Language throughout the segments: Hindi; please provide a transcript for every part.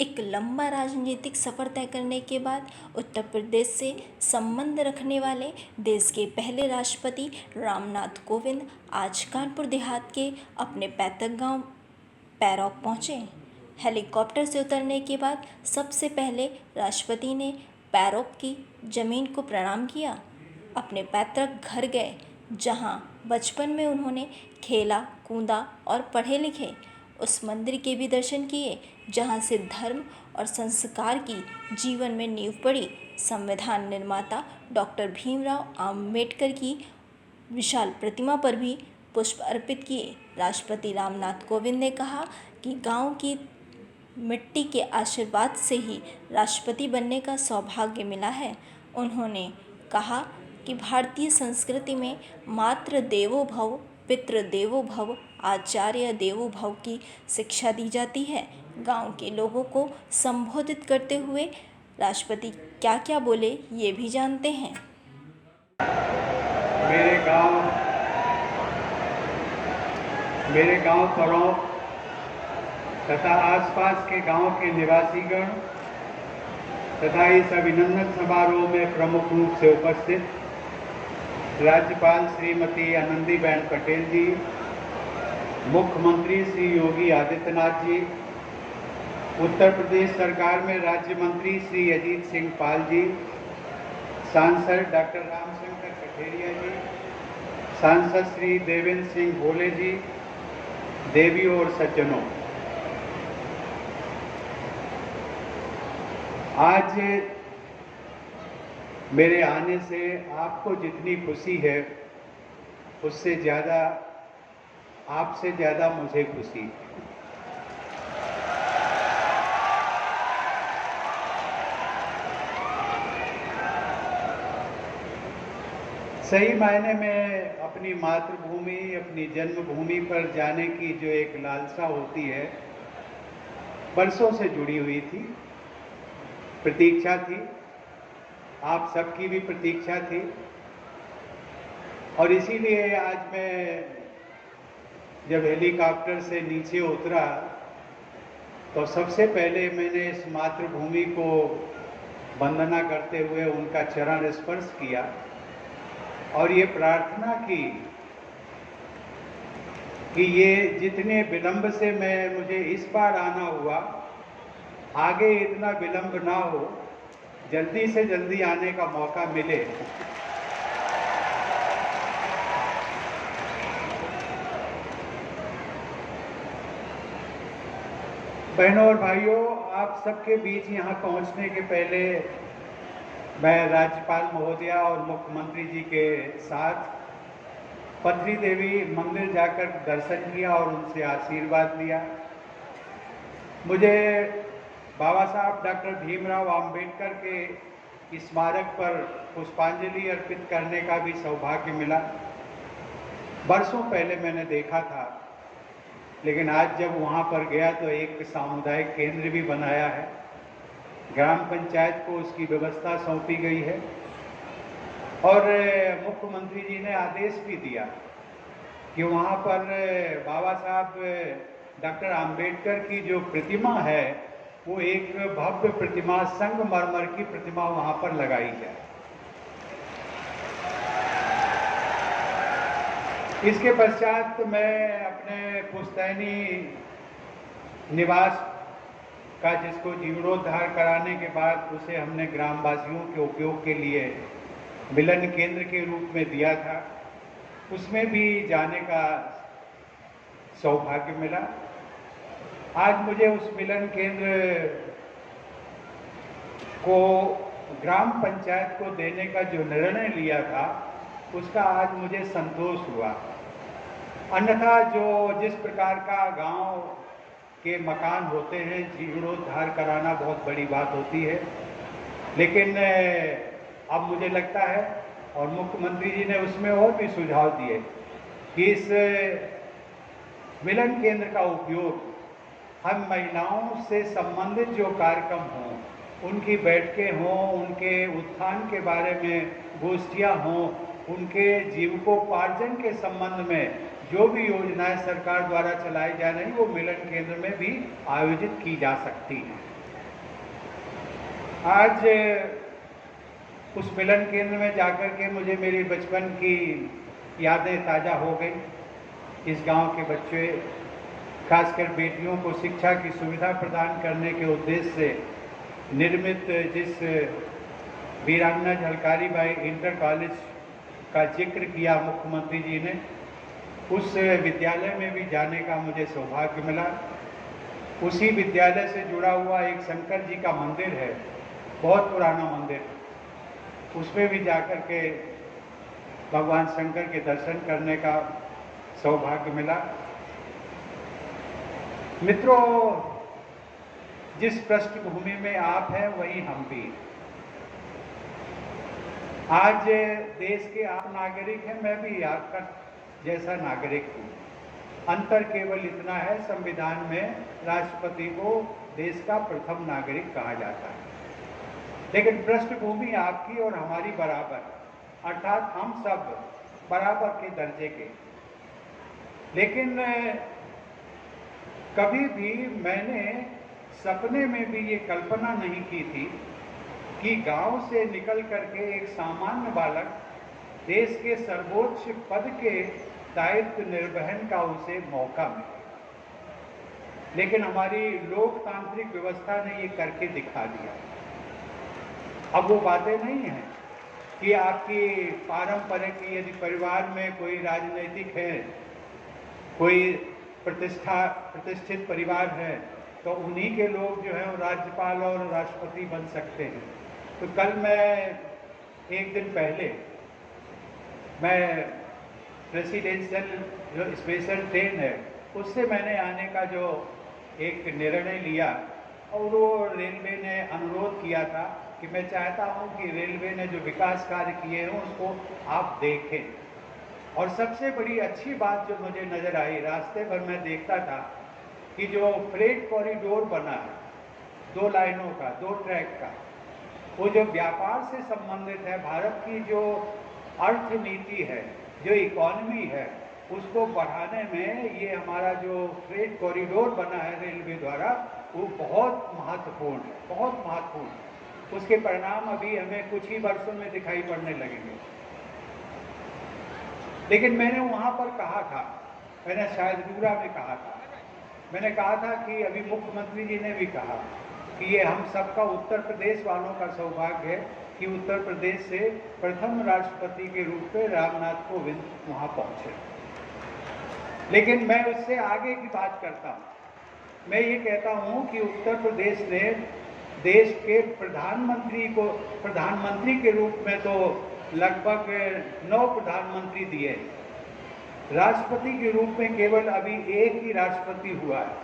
एक लंबा राजनीतिक सफर तय करने के बाद उत्तर प्रदेश से संबंध रखने वाले देश के पहले राष्ट्रपति रामनाथ कोविंद आज कानपुर देहात के अपने पैतृक गांव पैरौक पहुंचे। हेलीकॉप्टर से उतरने के बाद सबसे पहले राष्ट्रपति ने पैरौक की जमीन को प्रणाम किया। अपने पैतृक घर गए, जहां बचपन में उन्होंने खेला कूदा और पढ़े लिखे। उस मंदिर के भी दर्शन किए जहां से धर्म और संस्कार की जीवन में नींव पड़ी। संविधान निर्माता डॉक्टर भीमराव आम्बेडकर की विशाल प्रतिमा पर भी पुष्प अर्पित किए। राष्ट्रपति रामनाथ कोविंद ने कहा कि गांव की मिट्टी के आशीर्वाद से ही राष्ट्रपति बनने का सौभाग्य मिला है। उन्होंने कहा कि भारतीय संस्कृति में मातृ देवो भव, पितृ देवो भव, आचार्य देवो भव की शिक्षा दी जाती है। गांव के लोगों को संबोधित करते हुए राष्ट्रपति क्या क्या बोले, ये भी जानते हैं। मेरे गांव पैरौक तथा आसपास के गांव के निवासीगण तथा इस अभिनंदन समारोह में प्रमुख रूप से उपस्थित राज्यपाल श्रीमती आनंदीबेन पटेल जी, मुख्यमंत्री श्री योगी आदित्यनाथ जी, उत्तर प्रदेश सरकार में राज्य मंत्री श्री अजीत सिंह पाल जी, सांसद डॉक्टर रामशंकर कठेरिया जी, सांसद श्री देवेंद्र सिंह भोले जी, देवियों और सज्जनों, आज मेरे आने से आपको जितनी खुशी है उससे ज़्यादा आपसे ज़्यादा मुझे खुशी है। सही मायने में अपनी मातृभूमि, अपनी जन्मभूमि पर जाने की जो एक लालसा होती है, बरसों से जुड़ी हुई थी, प्रतीक्षा थी, आप सबकी भी प्रतीक्षा थी। और इसीलिए आज मैं जब हेलीकॉप्टर से नीचे उतरा तो सबसे पहले मैंने इस मातृभूमि को वंदना करते हुए उनका चरण स्पर्श किया और ये प्रार्थना की कि ये जितने विलंब से मुझे इस बार आना हुआ, आगे इतना विलंब ना हो, जल्दी से जल्दी आने का मौका मिले। बहनों और भाइयों, आप सबके बीच यहाँ पहुँचने के पहले मैं राज्यपाल महोदया और मुख्यमंत्री जी के साथ पथरी देवी मंदिर जाकर दर्शन किया और उनसे आशीर्वाद लिया। मुझे बाबा साहब डॉक्टर भीमराव आम्बेडकर के स्मारक पर पुष्पांजलि अर्पित करने का भी सौभाग्य मिला। बरसों पहले मैंने देखा था, लेकिन आज जब वहाँ पर गया तो एक सामुदायिक केंद्र भी बनाया है, ग्राम पंचायत को उसकी व्यवस्था सौंपी गई है और मुख्यमंत्री जी ने आदेश भी दिया कि वहाँ पर बाबा साहब डॉक्टर आम्बेडकर की जो प्रतिमा है वो एक भव्य प्रतिमा, संगमरमर की प्रतिमा वहाँ पर लगाई जाए। इसके पश्चात मैं अपने पुश्तैनी निवास का, जिसको जीर्णोद्धार कराने के बाद उसे हमने ग्रामवासियों के उपयोग के लिए मिलन केंद्र के रूप में दिया था, उसमें भी जाने का सौभाग्य मिला। आज मुझे उस मिलन केंद्र को ग्राम पंचायत को देने का जो निर्णय लिया था उसका आज मुझे संतोष हुआ। अन्यथा जिस प्रकार का गांव के मकान होते हैं, जीर्णोद्धार कराना बहुत बड़ी बात होती है, लेकिन अब मुझे लगता है और मुख्यमंत्री जी ने उसमें और भी सुझाव दिए कि इस मिलन केंद्र का उपयोग हम महिलाओं से संबंधित जो कार्यक्रम हों, उनकी बैठकें हों, उनके उत्थान के बारे में गोष्ठियाँ हों, उनके जीविकोपार्जन के संबंध में जो भी योजनाएं सरकार द्वारा चलाई जा रही वो मिलन केंद्र में भी आयोजित की जा सकती हैं। आज उस मिलन केंद्र में जाकर के मुझे मेरी बचपन की यादें ताज़ा हो गई। इस गांव के बच्चे, खासकर बेटियों को शिक्षा की सुविधा प्रदान करने के उद्देश्य से निर्मित जिस वीरांगना झलकारी बाई इंटर कॉलेज का जिक्र किया मुख्यमंत्री जी ने, उस विद्यालय में भी जाने का मुझे सौभाग्य मिला। उसी विद्यालय से जुड़ा हुआ एक शंकर जी का मंदिर है, बहुत पुराना मंदिर, उसमें भी जाकर के भगवान शंकर के दर्शन करने का सौभाग्य मिला। मित्रों, जिस पृष्ठभूमि में आप हैं वहीं हम भी। आज देश के आप नागरिक हैं, मैं भी आपका जैसा नागरिक हूँ। अंतर केवल इतना है, संविधान में राष्ट्रपति को देश का प्रथम नागरिक कहा जाता है, लेकिन पृष्ठभूमि आपकी और हमारी बराबर, अर्थात हम सब बराबर के दर्जे के। लेकिन कभी भी मैंने सपने में भी ये कल्पना नहीं की थी कि गांव से निकल करके एक सामान्य बालक देश के सर्वोच्च पद के दायित्व निर्वहन का उसे मौका मिले। लेकिन हमारी लोकतांत्रिक व्यवस्था ने ये करके दिखा दिया। अब वो बातें नहीं हैं कि आपकी पारंपरिक, यदि परिवार में कोई राजनीतिक है, कोई प्रतिष्ठित परिवार है, तो उन्हीं के लोग जो है वो राज्यपाल और राष्ट्रपति बन सकते हैं। तो कल एक दिन पहले मैं प्रेसिडेंशियल जो स्पेशल ट्रेन है उससे मैंने आने का जो एक निर्णय लिया, और वो रेलवे ने अनुरोध किया था कि मैं चाहता हूं कि रेलवे ने जो विकास कार्य किए हैं उसको आप देखें। और सबसे बड़ी अच्छी बात जो मुझे नज़र आई, रास्ते भर मैं देखता था कि जो फ्रेट कॉरिडोर बना है, 2 लाइनों का, 2 ट्रैक का, वो जो व्यापार से संबंधित है, भारत की जो अर्थनीति है, जो इकोनॉमी है, उसको बढ़ाने में ये हमारा जो फ्रेट कॉरिडोर बना है रेलवे द्वारा, वो बहुत महत्वपूर्ण है, बहुत महत्वपूर्ण। उसके परिणाम अभी हमें कुछ ही वर्षों में दिखाई पड़ने लगेंगे। लेकिन मैंने वहाँ पर कहा था, मैंने शायद रूरा में कहा था, मैंने कहा था कि अभी मुख्यमंत्री जी ने भी कहा कि ये हम सबका, उत्तर प्रदेश वालों का सौभाग्य है कि उत्तर प्रदेश से प्रथम राष्ट्रपति के रूप में रामनाथ कोविंद वहाँ पहुँचे। लेकिन मैं उससे आगे की बात करता हूँ। मैं ये कहता हूँ कि उत्तर प्रदेश ने देश के प्रधानमंत्री के रूप में तो लगभग 9 प्रधानमंत्री दिए, राष्ट्रपति के रूप में केवल अभी एक ही राष्ट्रपति हुआ है।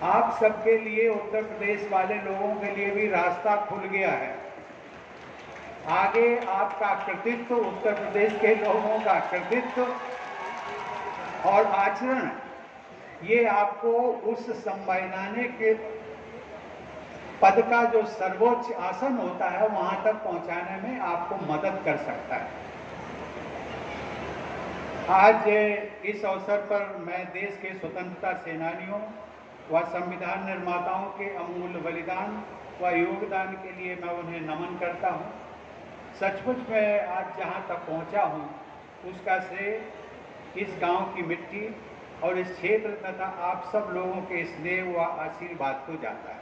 आप सबके लिए, उत्तर प्रदेश वाले लोगों के लिए भी रास्ता खुल गया है। आगे आपका कृतित्व, उत्तर प्रदेश के लोगों का कृतित्व और आचरण, ये आपको उस संवैधानिक पद का जो सर्वोच्च आसन होता है वहां तक पहुंचाने में आपको मदद कर सकता है। आज इस अवसर पर मैं देश के स्वतंत्रता सेनानियों व संविधान निर्माताओं के अमूल्य बलिदान व योगदान के लिए मैं उन्हें नमन करता हूं। सचमुच मैं आज जहां तक पहुंचा हूं उसका श्रेय इस गांव की मिट्टी और इस क्षेत्र तथा आप सब लोगों के स्नेह व आशीर्वाद को जाता है।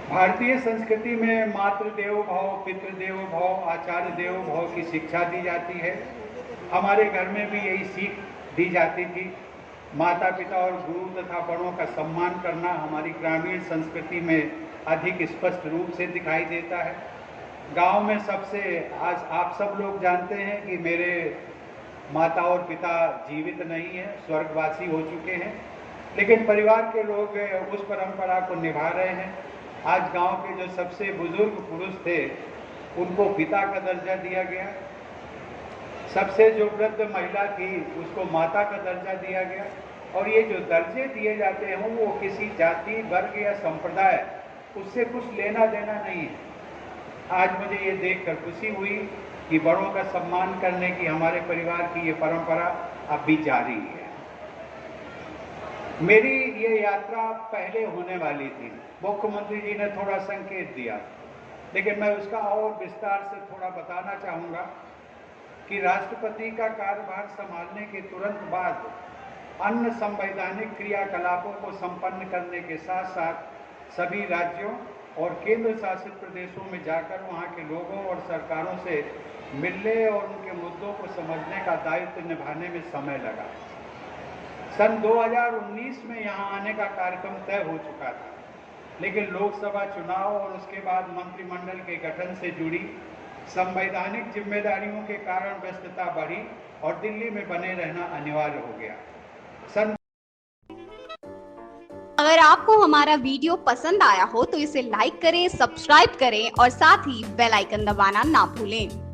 भारतीय संस्कृति में मातृदेवो भव, पितृदेवो भव, आचार्य देवो भव की शिक्षा दी जाती है। हमारे घर में भी यही सीख दी जाती थी। माता पिता और गुरु तथा बड़ों का सम्मान करना हमारी ग्रामीण संस्कृति में अधिक स्पष्ट रूप से दिखाई देता है। गांव में सबसे, आज आप सब लोग जानते हैं कि मेरे माता और पिता जीवित नहीं हैं, स्वर्गवासी हो चुके हैं, लेकिन परिवार के लोग उस परंपरा को निभा रहे हैं। आज गांव के जो सबसे बुजुर्ग पुरुष थे उनको पिता का दर्जा दिया गया, सबसे जो वृद्ध महिला थी उसको माता का दर्जा दिया गया। और ये जो दर्जे दिए जाते हैं वो किसी जाति, वर्ग या संप्रदाय, उससे कुछ लेना देना नहीं है। आज मुझे ये देखकर खुशी हुई कि बड़ों का सम्मान करने की हमारे परिवार की ये परंपरा अब भी जारी है। मेरी ये यात्रा पहले होने वाली थी, मुख्यमंत्री जी ने थोड़ा संकेत दिया, लेकिन मैं उसका और विस्तार से थोड़ा बताना चाहूँगा कि राष्ट्रपति का कार्यभार संभालने के तुरंत बाद अन्य संवैधानिक क्रियाकलापों को संपन्न करने के साथ साथ सभी राज्यों और केंद्र शासित प्रदेशों में जाकर वहाँ के लोगों और सरकारों से मिलने और उनके मुद्दों को समझने का दायित्व निभाने में समय लगा। सन 2019 में यहाँ आने का कार्यक्रम तय हो चुका था, लेकिन लोकसभा चुनाव और उसके बाद मंत्रिमंडल के गठन से जुड़ी संवैधानिक जिम्मेदारियों के कारण व्यस्तता बढ़ी और दिल्ली में बने रहना अनिवार्य हो गया। अगर आपको हमारा वीडियो पसंद आया हो तो इसे लाइक करें, सब्सक्राइब करें और साथ ही बेल आइकन दबाना ना भूलें।